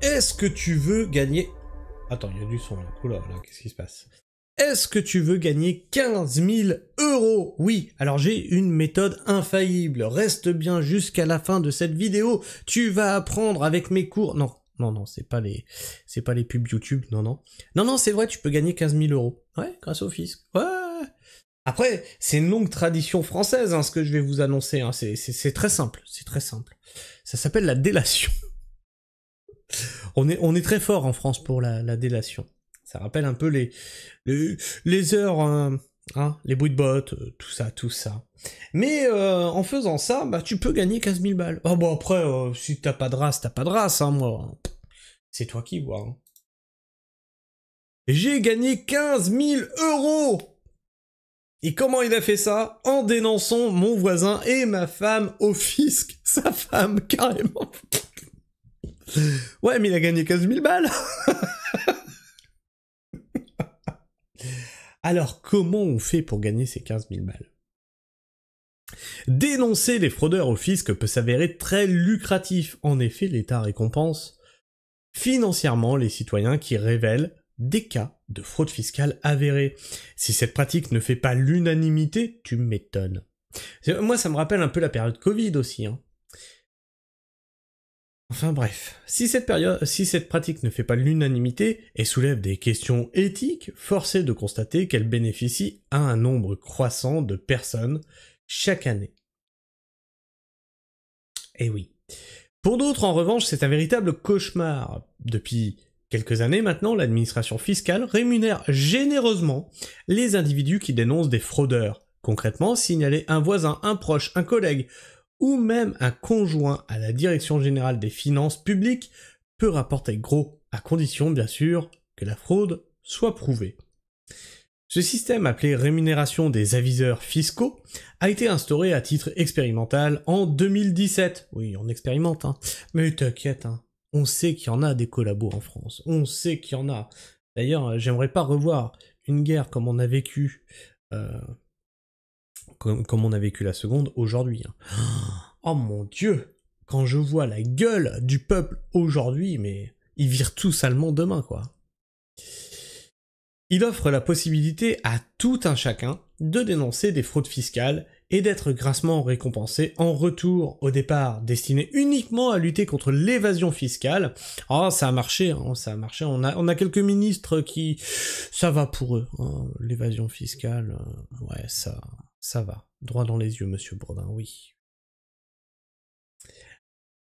Est-ce que tu veux gagner... Attends, il y a du son là. Oula, là, qu'est-ce qui se passe? Est-ce que tu veux gagner 15 000 €? Oui, alors j'ai une méthode infaillible. Reste bien jusqu'à la fin de cette vidéo. Tu vas apprendre avec mes cours... Non, non, non, c'est pas les pubs YouTube, non, non. Non, non, c'est vrai, tu peux gagner 15 000 €. Ouais, grâce au fisc. Ouais. Après, c'est une longue tradition française, hein, ce que je vais vous annoncer. Hein. C'est très simple, c'est très simple. Ça s'appelle la délation. On est très fort en France pour la délation. Ça rappelle un peu les heures, hein, les bruits de bottes, tout ça, tout ça. Mais en faisant ça, bah tu peux gagner 15 000 balles. Ah bon après, si t'as pas de race, t'as pas de race, hein, moi. C'est toi qui vois. Hein. J'ai gagné 15 000 €. Et comment il a fait ça? En dénonçant mon voisin et ma femme au fisc. Sa femme, carrément. Ouais, mais il a gagné 15 000 balles. Alors, comment on fait pour gagner ces 15 000 balles? Dénoncer les fraudeurs au fisc peut s'avérer très lucratif. En effet, l'État récompense financièrement les citoyens qui révèlent des cas de fraude fiscale avérés. Si cette pratique ne fait pas l'unanimité, tu m'étonnes. Moi, ça me rappelle un peu la période Covid aussi. Hein. Enfin bref, si cette pratique ne fait pas l'unanimité et soulève des questions éthiques, force est de constater qu'elle bénéficie à un nombre croissant de personnes chaque année. Eh oui. Pour d'autres, en revanche, c'est un véritable cauchemar. Depuis quelques années maintenant, l'administration fiscale rémunère généreusement les individus qui dénoncent des fraudeurs. Concrètement, signaler un voisin, un proche, un collègue ou même un conjoint à la Direction générale des finances publiques peut rapporter gros, à condition bien sûr que la fraude soit prouvée. Ce système, appelé rémunération des aviseurs fiscaux, a été instauré à titre expérimental en 2017. Oui, on expérimente, hein. Mais t'inquiète, hein. On sait qu'il y en a des collabos en France. On sait qu'il y en a. D'ailleurs, j'aimerais pas revoir une guerre comme on a vécu, comme on a vécu la seconde aujourd'hui. Hein. Oh mon Dieu! Quand je vois la gueule du peuple aujourd'hui, mais ils virent tous allemands demain, quoi. Il offre la possibilité à tout un chacun de dénoncer des fraudes fiscales et d'être grassement récompensé en retour. Au départ, destiné uniquement à lutter contre l'évasion fiscale. Oh, ça a marché, hein, ça a marché. On a quelques ministres qui... Ça va pour eux. Hein, l'évasion fiscale, ouais, ça va. Droit dans les yeux, monsieur Bourdin, oui.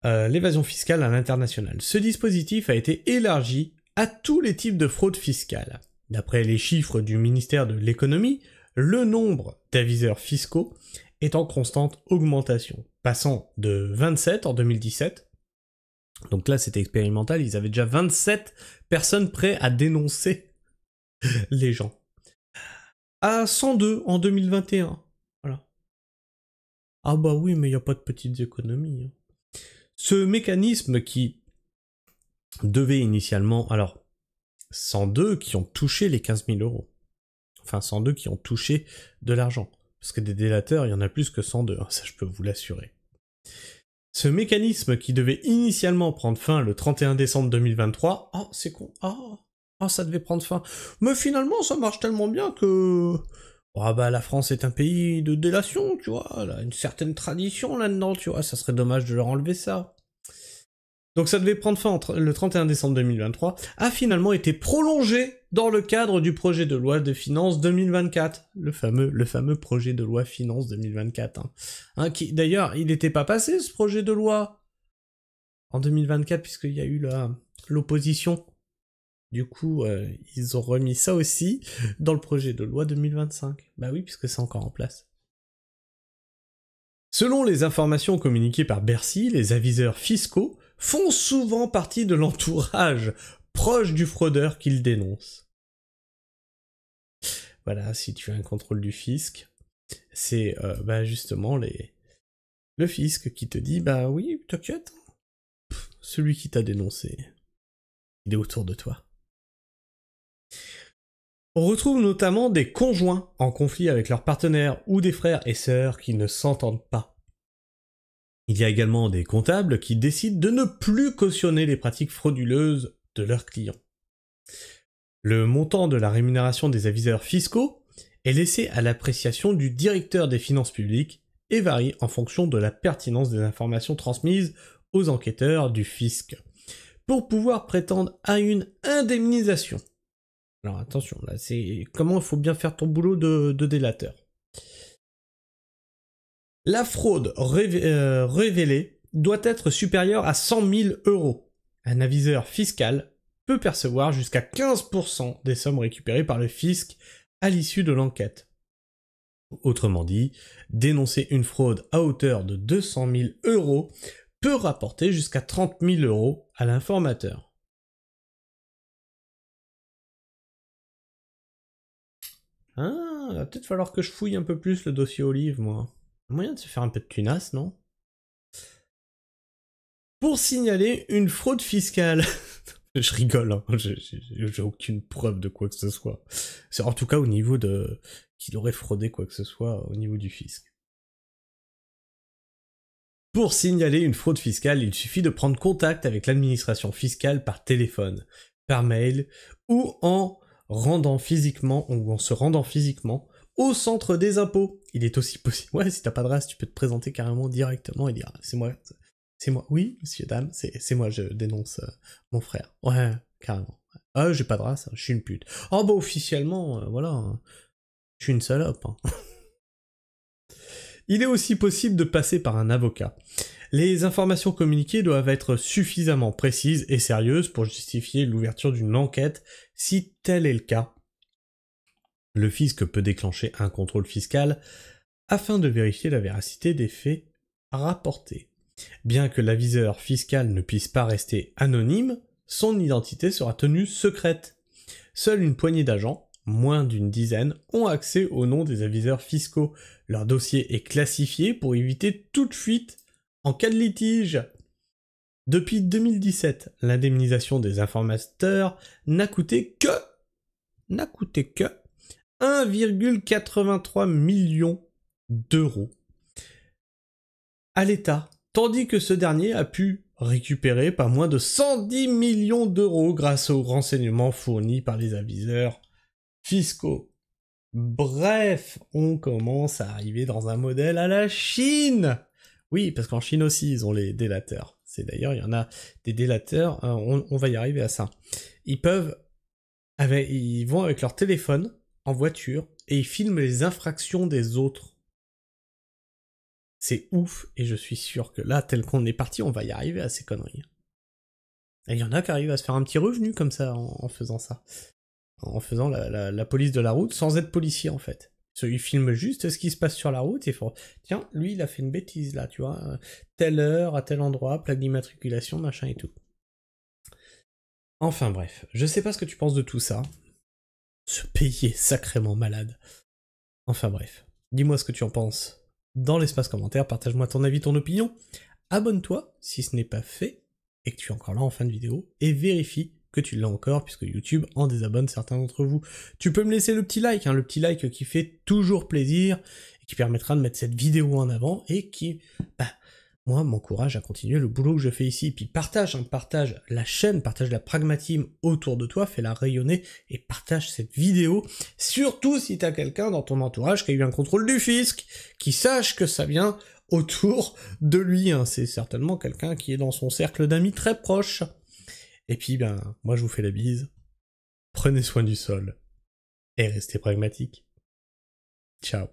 L'évasion fiscale à l'international. Ce dispositif a été élargi à tous les types de fraude fiscale. D'après les chiffres du ministère de l'économie, le nombre d'aviseurs fiscaux est en constante augmentation, passant de 27 en 2017, donc là c'était expérimental, ils avaient déjà 27 personnes prêtes à dénoncer les gens, à 102 en 2021. Voilà. Ah bah oui, mais il n'y a pas de petites économies. Hein. Ce mécanisme qui devait initialement... Alors, 102 qui ont touché les 15 000 €. Enfin, 102 qui ont touché de l'argent. Parce que des délateurs, il y en a plus que 102, hein, ça je peux vous l'assurer. Ce mécanisme qui devait initialement prendre fin le 31 décembre 2023... Oh, c'est con. Oh, ça devait prendre fin. Mais finalement, ça marche tellement bien que... Oh bah, la France est un pays de délation, tu vois. Elle a une certaine tradition là-dedans, tu vois. Ça serait dommage de leur enlever ça. Donc ça devait prendre fin le 31 décembre 2023, a finalement été prolongé dans le cadre du projet de loi de finances 2024. Le fameux projet de loi finances 2024. Hein, qui, d'ailleurs, il n'était pas passé ce projet de loi en 2024 puisqu'il y a eu l'opposition. Du coup, ils ont remis ça aussi dans le projet de loi 2025. Bah oui, puisque c'est encore en place. Selon les informations communiquées par Bercy, les aviseurs fiscaux font souvent partie de l'entourage proche du fraudeur qu'ils dénoncent. Voilà, si tu as un contrôle du fisc, c'est justement le fisc qui te dit « Bah oui, t'inquiète, celui qui t'a dénoncé, il est autour de toi. » On retrouve notamment des conjoints en conflit avec leurs partenaires ou des frères et sœurs qui ne s'entendent pas. Il y a également des comptables qui décident de ne plus cautionner les pratiques frauduleuses de leurs clients. Le montant de la rémunération des aviseurs fiscaux est laissé à l'appréciation du directeur des finances publiques et varie en fonction de la pertinence des informations transmises aux enquêteurs du fisc, pour pouvoir prétendre à une indemnisation. Alors attention, là c'est comment il faut bien faire ton boulot de délateur. La fraude révélée doit être supérieure à 100 000 €. Un aviseur fiscal peut percevoir jusqu'à 15% des sommes récupérées par le fisc à l'issue de l'enquête. Autrement dit, dénoncer une fraude à hauteur de 200 000 € peut rapporter jusqu'à 30 000 € à l'informateur. Ah, il va peut-être falloir que je fouille un peu plus le dossier Olive, moi. Moyen de se faire un peu de tunasse, non? Pour signaler une fraude fiscale. Je rigole, hein. J'ai aucune preuve de quoi que ce soit. C'est en tout cas au niveau de... qu'il aurait fraudé quoi que ce soit au niveau du fisc. Pour signaler une fraude fiscale, il suffit de prendre contact avec l'administration fiscale par téléphone, par mail ou en se rendant physiquement au centre des impôts. Il est aussi possible... Ouais, si t'as pas de race, tu peux te présenter carrément directement et dire « C'est moi, oui, monsieur, dame, c'est moi, je dénonce mon frère. » Ouais, carrément. « Ah, j'ai pas de race, je suis une pute. » Oh bah officiellement, voilà, hein, je suis une salope. Hein. Il est aussi possible de passer par un avocat. Les informations communiquées doivent être suffisamment précises et sérieuses pour justifier l'ouverture d'une enquête. Si tel est le cas, le fisc peut déclencher un contrôle fiscal afin de vérifier la véracité des faits rapportés. Bien que l'aviseur fiscal ne puisse pas rester anonyme, son identité sera tenue secrète. Seule une poignée d'agents, moins d'une dizaine, ont accès au nom des aviseurs fiscaux. Leur dossier est classifié pour éviter toute fuite en cas de litige. Depuis 2017, l'indemnisation des informateurs n'a coûté que 1,83 million d'euros à l'État, tandis que ce dernier a pu récupérer pas moins de 110 millions d'euros grâce aux renseignements fournis par les aviseurs fiscaux. Bref, on commence à arriver dans un modèle à la Chine. Oui, parce qu'en Chine aussi, ils ont les délateurs. C'est d'ailleurs, il y en a des délateurs, on va y arriver à ça. Ils vont avec leur téléphone en voiture et ils filment les infractions des autres. C'est ouf, et je suis sûr que là, tel qu'on est parti, on va y arriver à ces conneries. Et il y en a qui arrivent à se faire un petit revenu comme ça en faisant ça. En faisant la police de la route sans être policier en fait. Ils filment juste ce qui se passe sur la route et font tiens, lui il a fait une bêtise là, tu vois, telle heure, à tel endroit, plaque d'immatriculation, machin et tout. Enfin bref, je sais pas ce que tu penses de tout ça. Ce pays est sacrément malade. Enfin bref, dis-moi ce que tu en penses dans l'espace commentaire, partage-moi ton avis, ton opinion, abonne-toi si ce n'est pas fait et que tu es encore là en fin de vidéo, et vérifie que tu l'as encore, puisque YouTube en désabonne certains d'entre vous. Tu peux me laisser le petit like, le petit like qui fait toujours plaisir, et qui permettra de mettre cette vidéo en avant, et qui, moi, m'encourage à continuer le boulot que je fais ici. Puis partage la chaîne, partage la Pragmatime autour de toi, fais-la rayonner, et partage cette vidéo, surtout si t'as quelqu'un dans ton entourage qui a eu un contrôle du fisc, qui sache que ça vient autour de lui, c'est certainement quelqu'un qui est dans son cercle d'amis très proche. Et puis, moi je vous fais la bise, prenez soin du sol, et restez pragmatiques. Ciao.